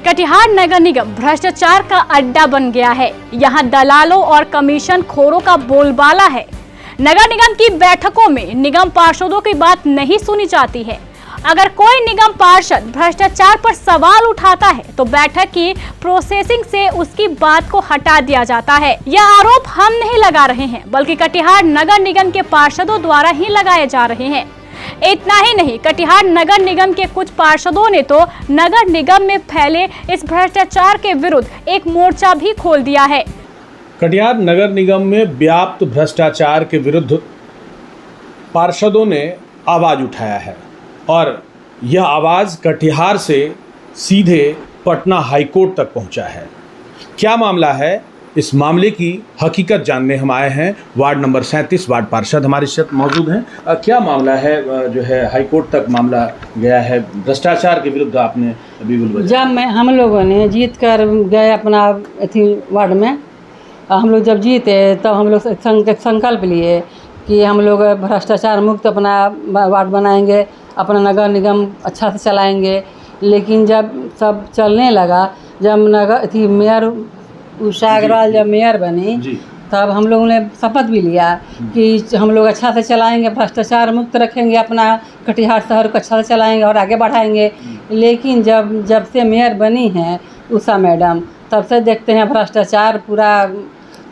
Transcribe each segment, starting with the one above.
कटिहार नगर निगम भ्रष्टाचार का अड्डा बन गया है। यहाँ दलालों और कमीशन खोरों का बोलबाला है। नगर निगम की बैठकों में निगम पार्षदों की बात नहीं सुनी जाती है। अगर कोई निगम पार्षद भ्रष्टाचार पर सवाल उठाता है तो बैठक की प्रोसेसिंग से उसकी बात को हटा दिया जाता है। यह आरोप हम नहीं लगा रहे हैं, बल्कि कटिहार नगर निगम के पार्षदों द्वारा ही लगाए जा रहे हैं। इतना ही नहीं, कटिहार नगर निगम के कुछ पार्षदों ने तो नगर निगम में फैले इस भ्रष्टाचार के विरुद्ध एक मोर्चा भी खोल दिया है। कटिहार नगर निगम में व्याप्त भ्रष्टाचार के विरुद्ध पार्षदों ने आवाज उठाया है और यह आवाज कटिहार से सीधे पटना हाईकोर्ट तक पहुंचा है। क्या मामला है, इस मामले की हकीकत जानने हम आए हैं। वार्ड नंबर 37 वार्ड पार्षद हमारे साथ मौजूद हैं। क्या मामला है, जो है हाईकोर्ट तक मामला गया है भ्रष्टाचार के विरुद्ध, आपने अभी जब हम लोगों ने जीत कर गए अपना वार्ड में, हम लोग जब जीते तब हम लोग संकल्प लिए कि हम लोग भ्रष्टाचार मुक्त अपना वार्ड बनाएंगे, अपना नगर निगम अच्छा से चलाएंगे। लेकिन जब सब चलने लगा, जब मेयर उषा अग्रवाल जब मेयर बनी, तब हम लोगों ने शपथ भी लिया कि हम लोग अच्छा से चलाएंगे, भ्रष्टाचार मुक्त रखेंगे, अपना कटिहार शहर को अच्छा से चलाएंगे और आगे बढ़ाएंगे। लेकिन जब से मेयर बनी हैं उषा मैडम, तब से देखते हैं भ्रष्टाचार पूरा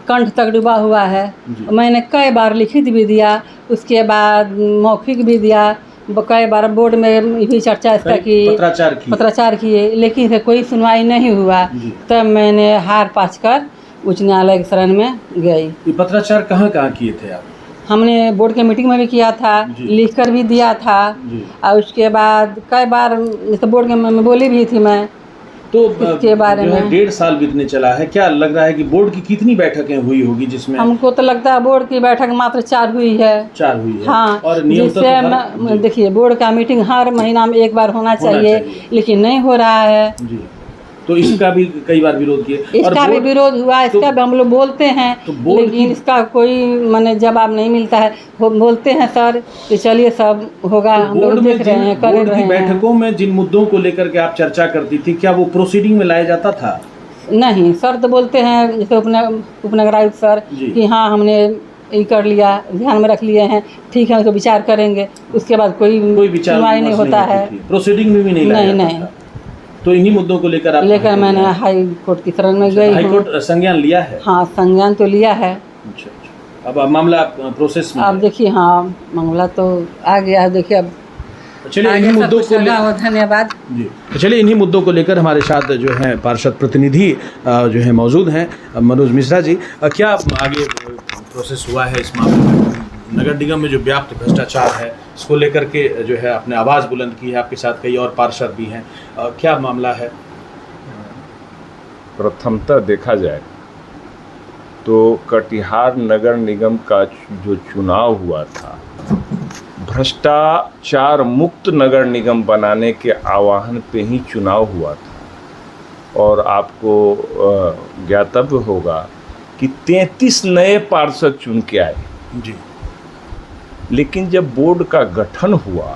कंठ तक डूबा हुआ है। मैंने कई बार लिखित भी दिया, उसके बाद मौखिक भी दिया, कई बार बोर्ड में भी चर्चा इसका की पत्राचार किए, लेकिन कोई सुनवाई नहीं हुआ। तब मैंने हार पाँच कर उच्च न्यायालय के शरण में गई। ये पत्राचार कहाँ किए थे आप? हमने बोर्ड के मीटिंग में भी किया था, लिख कर भी दिया था, और उसके बाद कई बार जैसे बोर्ड के में बोली भी थी मैं। तो इसके बारे में 1.5 साल बीतने चला है, क्या लग रहा है कि बोर्ड की कितनी बैठकें हुई होगी जिसमें? हमको तो लगता है बोर्ड की बैठक मात्र 4 हुई है। 4 हुई है। हाँ, और जिससे देखिए बोर्ड का मीटिंग हर महीना में एक बार होना चाहिए, लेकिन नहीं हो रहा है। जी। तो इसका भी कई बार विरोध किए, इसका भी विरोध हुआ, इसका भी हम लोग बोलते हैं, लेकिन इसका कोई माने जवाब नहीं मिलता है। बोलते हैं सर कि चलिए सब होगा, हम लोग देख रहे हैं, कर रहे हैं। बैठकों में जिन मुद्दों को लेकर के आप चर्चा करती थी, क्या वो प्रोसीडिंग में लाया जाता था? नहीं, सर तो बोलते हैं जैसे उपनगर आयुक्त सर कि हाँ हमने ये कर लिया, ध्यान में रख लिए हैं, ठीक है, उसको विचार करेंगे। उसके बाद कोई सुनवाई नहीं होता है, प्रोसीडिंग में भी नहीं। तो इन्हीं मुद्दों को लेकर मैंने हाई कोर्ट की शरण में गई। हाई कोर्ट संज्ञान लिया है? हाँ, संज्ञान तो लिया है। अच्छा। अब मामला प्रोसेस में? अब देखिए, हाँ मामला तो आ गया। देखिए अब चलिए इन्हीं मुद्दों को धन्यवाद जी। चलिए इन्हीं मुद्दों को लेकर हमारे साथ जो है पार्षद प्रतिनिधि जो है मौजूद हैं, मनोज मिश्रा जी। क्या क्या प्रोसेस हुआ है इस मामले में? नगर निगम में जो व्याप्त भ्रष्टाचार है, इसको लेकर के जो है आपने आवाज़ बुलंद की है, आपके साथ कई और पार्षद भी हैं। क्या मामला है? प्रथमतः देखा जाए तो कटिहार नगर निगम का जो चुनाव हुआ था, भ्रष्टाचार मुक्त नगर निगम बनाने के आह्वान पे ही चुनाव हुआ था। और आपको ज्ञातव्य होगा कि 33 नए पार्षद चुन के आए जी। लेकिन जब बोर्ड का गठन हुआ,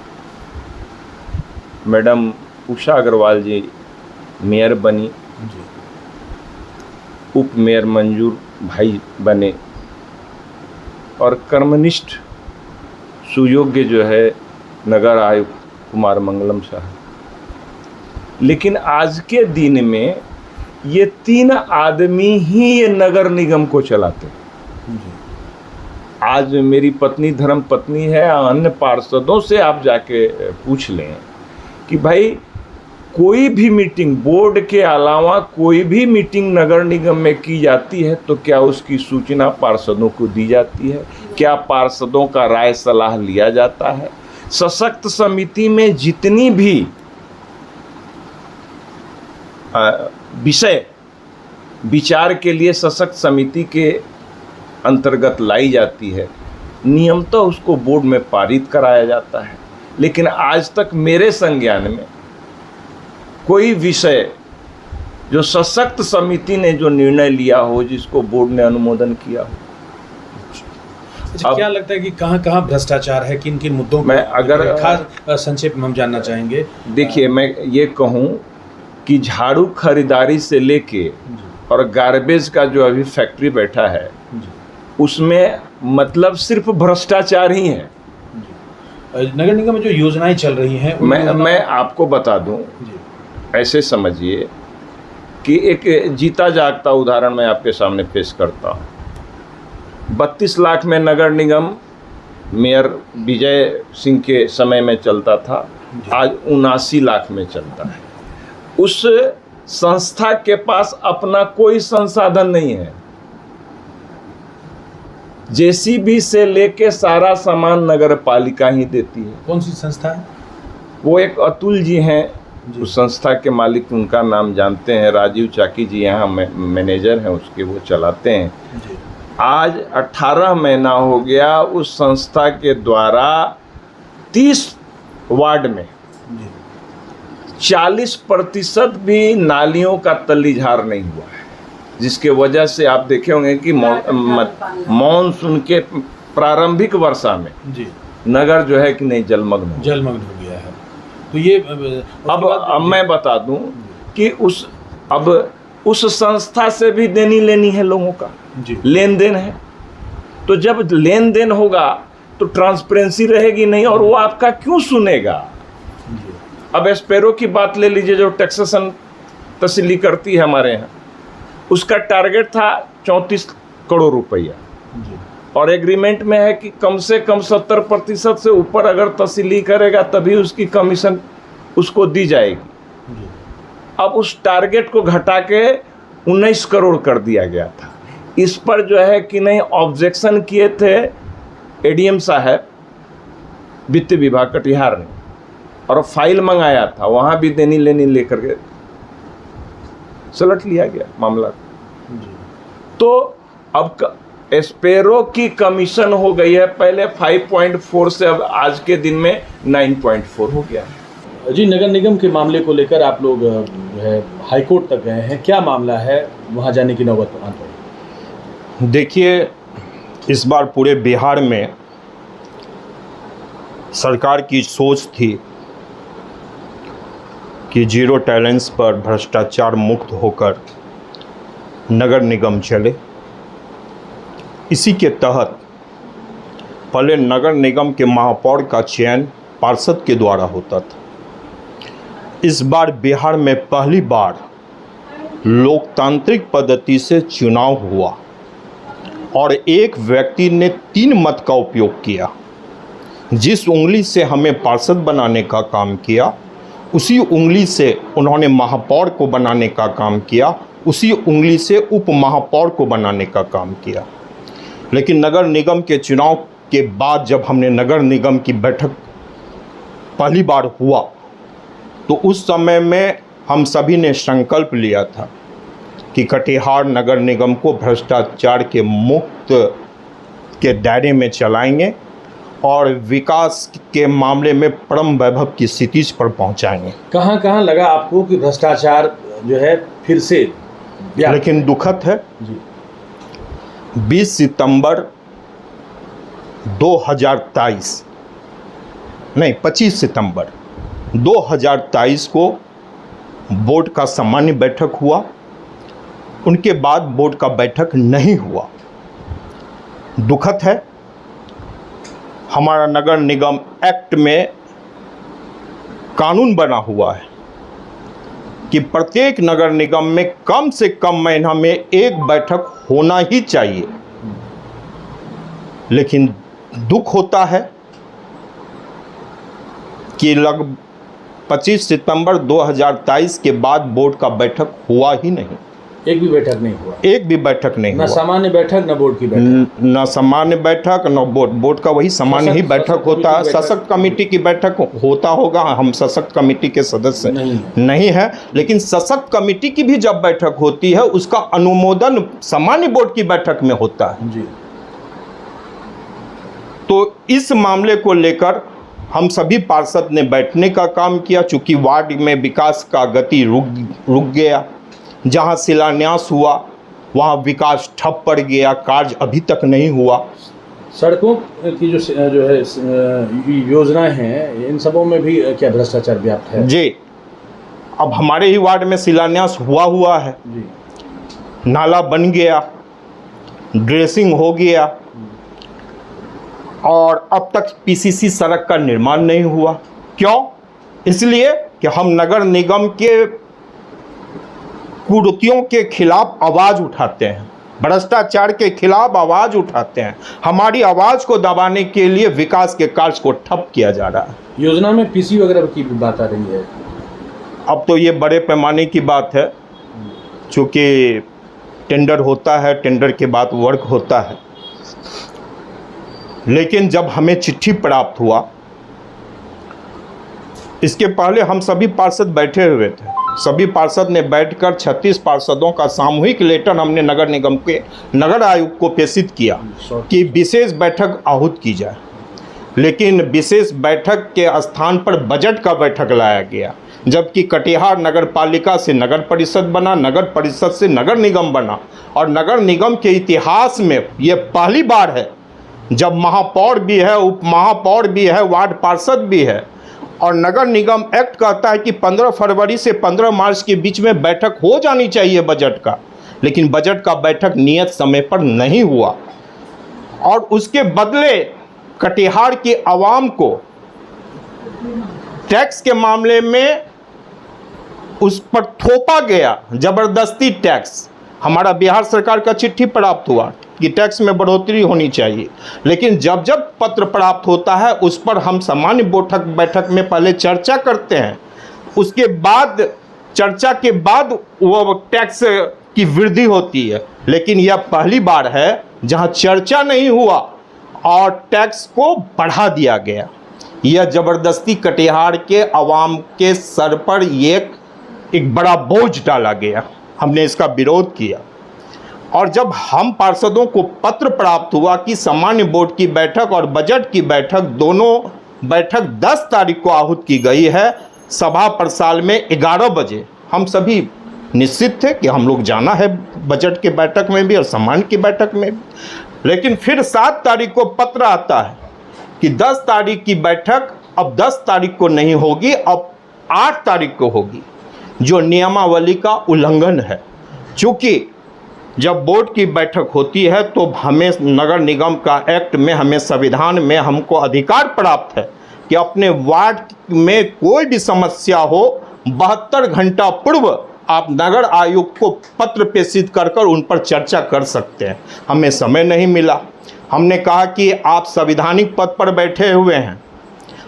मैडम उषा अग्रवाल जी मेयर बनी, उप मेयर मंजूर भाई बने और कर्मनिष्ठ सुयोग्य जो है नगर आयुक्त कुमार मंगलम साहब। लेकिन आज के दिन में ये 3 आदमी ही ये नगर निगम को चलाते हैं। आज मेरी पत्नी धर्म पत्नी है, अन्य पार्षदों से आप जाके पूछ लें कि भाई कोई भी मीटिंग बोर्ड के अलावा कोई भी मीटिंग नगर निगम में की जाती है तो क्या उसकी सूचना पार्षदों को दी जाती है? क्या पार्षदों का राय सलाह लिया जाता है? सशक्त समिति में जितनी भी विषय विचार के लिए सशक्त समिति के अंतर्गत लाई जाती है, नियमतः उसको बोर्ड में पारित कराया जाता है। लेकिन आज तक मेरे संज्ञान में कोई विषय जो सशक्त समिति ने जो निर्णय लिया हो, जिसको बोर्ड ने अनुमोदन किया हो। अच्छा, क्या लगता है कि कहाँ भ्रष्टाचार है, किन किन मुद्दों में? अगर खास संक्षेप में हम जानना चाहेंगे। देखिए, मैं ये कहूँ कि झाड़ू खरीदारी से लेके और गार्बेज का जो अभी फैक्ट्री बैठा है उसमें मतलब सिर्फ भ्रष्टाचार ही है। नगर निगम में जो योजनाएं चल रही हैं मैं आपको बता दूं, ऐसे समझिए कि एक जीता जागता उदाहरण मैं आपके सामने पेश करता हूं। 32 लाख में नगर निगम मेयर विजय सिंह के समय में चलता था, आज 79 लाख में चलता है। उस संस्था के पास अपना कोई संसाधन नहीं है। जेसीबी से लेके सारा सामान नगर पालिका ही देती है। कौन सी संस्था है? वो एक अतुल जी हैं, उस संस्था के मालिक, उनका नाम जानते हैं, राजीव चाकी जी यहाँ मैनेजर हैं उसके, वो चलाते हैं। आज 18 महीना हो गया उस संस्था के द्वारा 30 वार्ड में 40% भी नालियों का तल्लीझार नहीं हुआ है, जिसके वजह से आप देखे होंगे कि मॉनसून के प्रारंभिक वर्षा में नगर जो है कि नहीं जलमग्न हो गया है। तो ये अब मैं बता दूं कि उस संस्था से भी देनी लेनी है लोगों का, लेन देन है। तो जब लेन देन होगा तो ट्रांसपेरेंसी रहेगी नहीं, और वो आपका क्यों सुनेगा। अब स्पैरो की बात ले लीजिए, जो टैक्सेशन तस्ली करती है हमारे यहाँ, उसका टारगेट था 34 करोड़ रुपया, और एग्रीमेंट में है कि कम से कम 70% से ऊपर अगर तस्ली करेगा तभी उसकी कमीशन उसको दी जाएगी। अब उस टारगेट को घटा के 19 करोड़ कर दिया गया था। इस पर जो है कि नहीं ऑब्जेक्शन किए थे एडीएम साहब, वित्त विभाग कटिहार ने, और फाइल मंगाया था, वहाँ भी देनी लेनी लेकर के सलट लिया गया मामला। तो अब स्पैरो की कमीशन हो गई है, पहले 5.4 से अब आज के दिन में 9.4 हो गया है। जी, नगर निगम के मामले को लेकर आप लोग जो है हाईकोर्ट तक गए हैं, क्या मामला है, वहाँ जाने की नौबत आ पड़ी? देखिए, इस बार पूरे बिहार में सरकार की सोच थी कि जीरो टॉलरेंस पर भ्रष्टाचार मुक्त होकर नगर निगम चले। इसी के तहत पहले नगर निगम के महापौर का चयन पार्षद के द्वारा होता था। इस बार बिहार में पहली बार लोकतांत्रिक पद्धति से चुनाव हुआ और एक व्यक्ति ने 3 मत का उपयोग किया। जिस उंगली से हमें पार्षद बनाने का काम किया, उसी उंगली से उन्होंने महापौर को बनाने का काम किया, उसी उंगली से उप महापौर को बनाने का काम किया। लेकिन नगर निगम के चुनाव के बाद जब हमने नगर निगम की बैठक पहली बार हुआ, तो उस समय में हम सभी ने संकल्प लिया था कि कटिहार नगर निगम को भ्रष्टाचार के मुक्त के दायरे में चलाएंगे और विकास के मामले में परम वैभव की स्थिति पर पहुंचाएंगे। कहाँ कहाँ लगा आपको कि भ्रष्टाचार जो है फिर से? लेकिन दुखद है, 20 सितंबर 2023 नहीं 25 सितंबर 2023 को बोर्ड का सामान्य बैठक हुआ। उनके बाद बोर्ड का बैठक नहीं हुआ। दुखद है, हमारा नगर निगम एक्ट में कानून बना हुआ है कि प्रत्येक नगर निगम में कम से कम महीना में एक बैठक होना ही चाहिए। लेकिन दुख होता है कि लगभग 25 सितंबर 2023 के बाद बोर्ड का बैठक हुआ ही नहीं। एक भी बैठक नहीं हुआ? एक भी बैठक नहीं हुआ। न सामान्य बैठक, न बोर्ड की बैठक। न सामान्य बैठक, न बोर्ड का वही सामान्य ही बैठक होता है। सशक्त कमेटी की बैठक होता होगा, हम सशक्त कमेटी के सदस्य नहीं है। लेकिन सशक्त कमेटी की भी जब बैठक होती है, उसका अनुमोदन सामान्य बोर्ड की बैठक में होता है जी। तो इस मामले को लेकर हम सभी पार्षद ने बैठने का काम किया। चूंकि वार्ड में विकास का गति रुक गया, जहां शिलान्यास हुआ वहां विकास ठप पड़ गया, कार्य अभी तक नहीं हुआ। सड़कों की जो है योजनाएं हैं, इन सबों में भी क्या भ्रष्टाचार व्याप्त है? जी, अब हमारे ही वार्ड में शिलान्यास हुआ है, नाला बन गया, ड्रेसिंग हो गया, और अब तक पीसीसी सड़क का निर्माण नहीं हुआ। क्यों? इसलिए कि हम नगर निगम के कुरीतियों के खिलाफ आवाज़ उठाते हैं, भ्रष्टाचार के खिलाफ आवाज़ उठाते हैं। हमारी आवाज़ को दबाने के लिए विकास के कार्य को ठप किया जा रहा है। योजना में पीसी वगैरह की भी बात आ रही है। अब तो ये बड़े पैमाने की बात है, चूँकि टेंडर होता है, टेंडर के बाद वर्क होता है। लेकिन जब हमें चिट्ठी प्राप्त हुआ, इसके पहले हम सभी पार्षद बैठे हुए थे, सभी पार्षद ने बैठकर 36 पार्षदों का सामूहिक लेटर हमने नगर निगम के नगर आयुक्त को प्रेषित किया कि विशेष बैठक आहूत की जाए। लेकिन विशेष बैठक के स्थान पर बजट का बैठक लाया गया, जबकि कटिहार नगर पालिका से नगर परिषद बना, नगर परिषद से नगर निगम बना, और नगर निगम के इतिहास में ये पहली बार है जब महापौर भी है, उप महापौर भी है, वार्ड पार्षद भी है। और नगर निगम एक्ट कहता है कि 15 फरवरी से 15 मार्च के बीच में बैठक हो जानी चाहिए बजट का, लेकिन बजट का बैठक नियत समय पर नहीं हुआ, और उसके बदले कटिहार की आवाम को टैक्स के मामले में उस पर थोपा गया जबरदस्ती टैक्स। हमारा बिहार सरकार का चिट्ठी प्राप्त हुआ कि टैक्स में बढ़ोतरी होनी चाहिए, लेकिन जब जब पत्र प्राप्त होता है उस पर हम सामान्य बैठक में पहले चर्चा करते हैं, उसके बाद चर्चा के बाद वो टैक्स की वृद्धि होती है। लेकिन यह पहली बार है जहां चर्चा नहीं हुआ और टैक्स को बढ़ा दिया गया। यह ज़बरदस्ती कटिहार के आवाम के सर पर एक बड़ा बोझ डाला गया। हमने इसका विरोध किया, और जब हम पार्षदों को पत्र प्राप्त हुआ कि सामान्य बोर्ड की बैठक और बजट की बैठक, दोनों बैठक 10 तारीख को आहूत की गई है सभा प्रसाल में 11 बजे, हम सभी निश्चित थे कि हम लोग जाना है बजट की बैठक में भी और सामान्य की बैठक में भी। लेकिन फिर 7 तारीख को पत्र आता है कि 10 तारीख की बैठक अब 10 तारीख को नहीं होगी, अब 8 तारीख को होगी, जो नियमावली का उल्लंघन है। चूँकि जब बोर्ड की बैठक होती है तो हमें नगर निगम का एक्ट में, हमें संविधान में हमको अधिकार प्राप्त है कि अपने वार्ड में कोई भी समस्या हो 72 घंटा पूर्व आप नगर आयुक्त को पत्र प्रेषित कर उन पर चर्चा कर सकते हैं। हमें समय नहीं मिला। हमने कहा कि आप संवैधानिक पद पर बैठे हुए हैं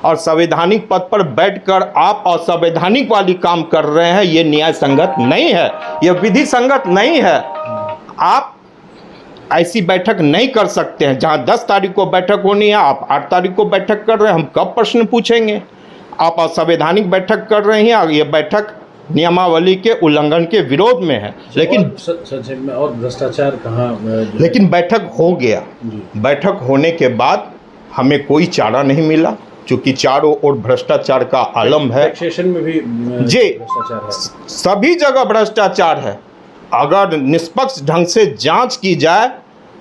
और संवैधानिक पद पर बैठकर आप असंवैधानिक वाली काम कर रहे हैं, ये न्याय संगत नहीं है, यह विधि संगत नहीं है। आप ऐसी बैठक नहीं कर सकते हैं। जहां 10 तारीख को बैठक होनी है आप 8 तारीख को बैठक कर रहे हैं, हम कब प्रश्न पूछेंगे? आप असंवैधानिक बैठक कर रहे हैं, ये बैठक नियमावली के उल्लंघन के विरोध में है। लेकिन और भ्रष्टाचार कहाँ? लेकिन बैठक हो गया। बैठक होने के बाद हमें कोई चारा नहीं मिला, क्योंकि चारों ओर भ्रष्टाचार का आलम है। टैक्सेशन में भी जी, भ्रष्टाचार है, सभी जगह भ्रष्टाचार है। अगर निष्पक्ष ढंग से जांच की जाए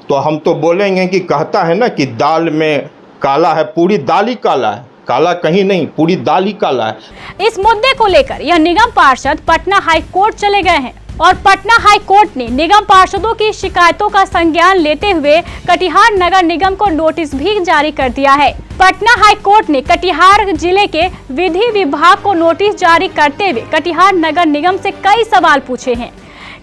तो हम तो बोलेंगे कि कहता है ना कि दाल में काला है, पूरी दाल ही काला है, काला कहीं नहीं, पूरी दाल ही काला है। इस मुद्दे को लेकर यह निगम पार्षद पटना हाई कोर्ट चले गए हैं और पटना हाई कोर्ट ने निगम पार्षदों की शिकायतों का संज्ञान लेते हुए कटिहार नगर निगम को नोटिस भी जारी कर दिया है। पटना हाई कोर्ट ने कटिहार जिले के विधि विभाग को नोटिस जारी करते हुए कटिहार नगर निगम से कई सवाल पूछे हैं।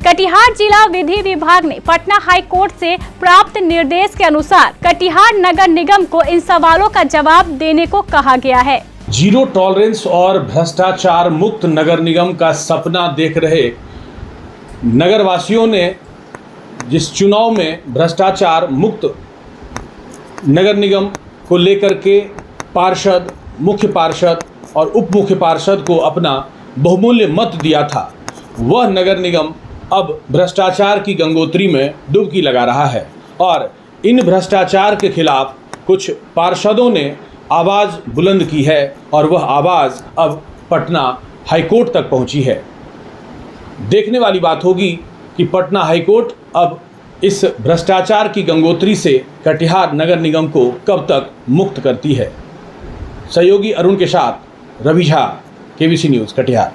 कटिहार जिला विधि विभाग ने पटना हाई कोर्ट से प्राप्त निर्देश के अनुसार कटिहार नगर निगम को इन सवालों का जवाब देने को कहा गया है। जीरो टॉलरेंस और भ्रष्टाचार मुक्त नगर निगम का सपना देख रहे नगरवासियों ने जिस चुनाव में भ्रष्टाचार मुक्त नगर निगम को लेकर के पार्षद, मुख्य पार्षद और उप मुख्य पार्षद को अपना बहुमूल्य मत दिया था, वह नगर निगम अब भ्रष्टाचार की गंगोत्री में डुबकी लगा रहा है। और इन भ्रष्टाचार के खिलाफ कुछ पार्षदों ने आवाज़ बुलंद की है और वह आवाज़ अब पटना हाईकोर्ट तक पहुंची है। देखने वाली बात होगी कि पटना हाईकोर्ट अब इस भ्रष्टाचार की गंगोत्री से कटिहार नगर निगम को कब तक मुक्त करती है। सहयोगी अरुण के साथ रवि झा, केबीसी न्यूज़ कटिहार।